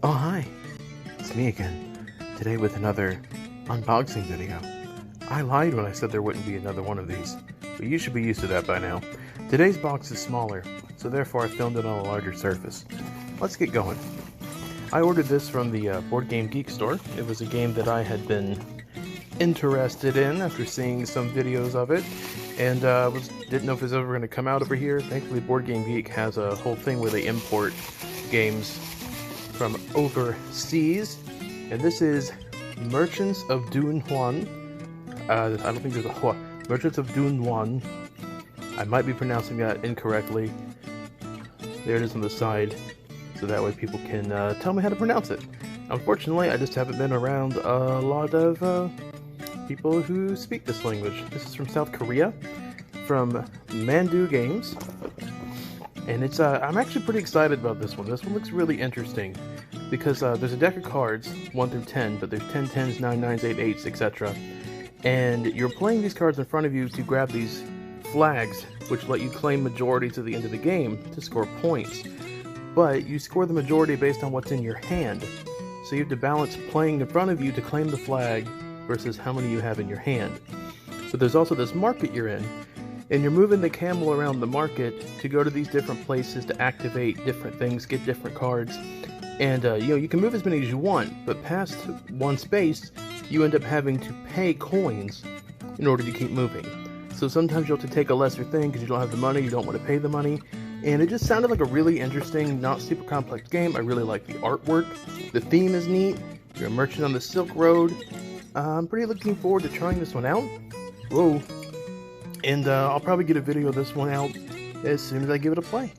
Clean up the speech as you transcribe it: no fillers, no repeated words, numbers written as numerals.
Oh hi, it's me again, today with another unboxing video. I lied when I said there wouldn't be another one of these, but you should be used to that by now. Today's box is smaller, so therefore I filmed it on a larger surface. Let's get going. I ordered this from the Board Game Geek store. It was a game that I had been interested in after seeing some videos of it, and didn't know if it was ever going to come out over here. Thankfully, Board Game Geek has a whole thing where they import games from overseas, and this is Merchants of Dune Huan. I don't think there's a Hua. Merchants of Dune Huan. I might be pronouncing that incorrectly. There it is on the side, so that way people can tell me how to pronounce it. Unfortunately, I just haven't been around a lot of people who speak this language. This is from South Korea, from Mandu Games. And it's I'm actually pretty excited about this one. This one looks really interesting because there's a deck of cards, 1 through 10, but there's 10 10s, 9 9s, 8 8s, etc. And you're playing these cards in front of you to grab these flags, which let you claim majority to the end of the game to score points. But you score the majority based on what's in your hand. So you have to balance playing in front of you to claim the flag versus how many you have in your hand. But there's also this market you're in, and you're moving the camel around the market to go to these different places to activate different things, get different cards, and you can move as many as you want, but past one space you end up having to pay coins in order to keep moving. So sometimes you'll have to take a lesser thing because you don't have the money, you don't want to pay the money, and it just sounded like a really interesting, not super complex game. I really like the artwork, the theme is neat, you're a merchant on the Silk Road. I'm pretty looking forward to trying this one out. Whoa. And I'll probably get a video of this one out as soon as I give it a play.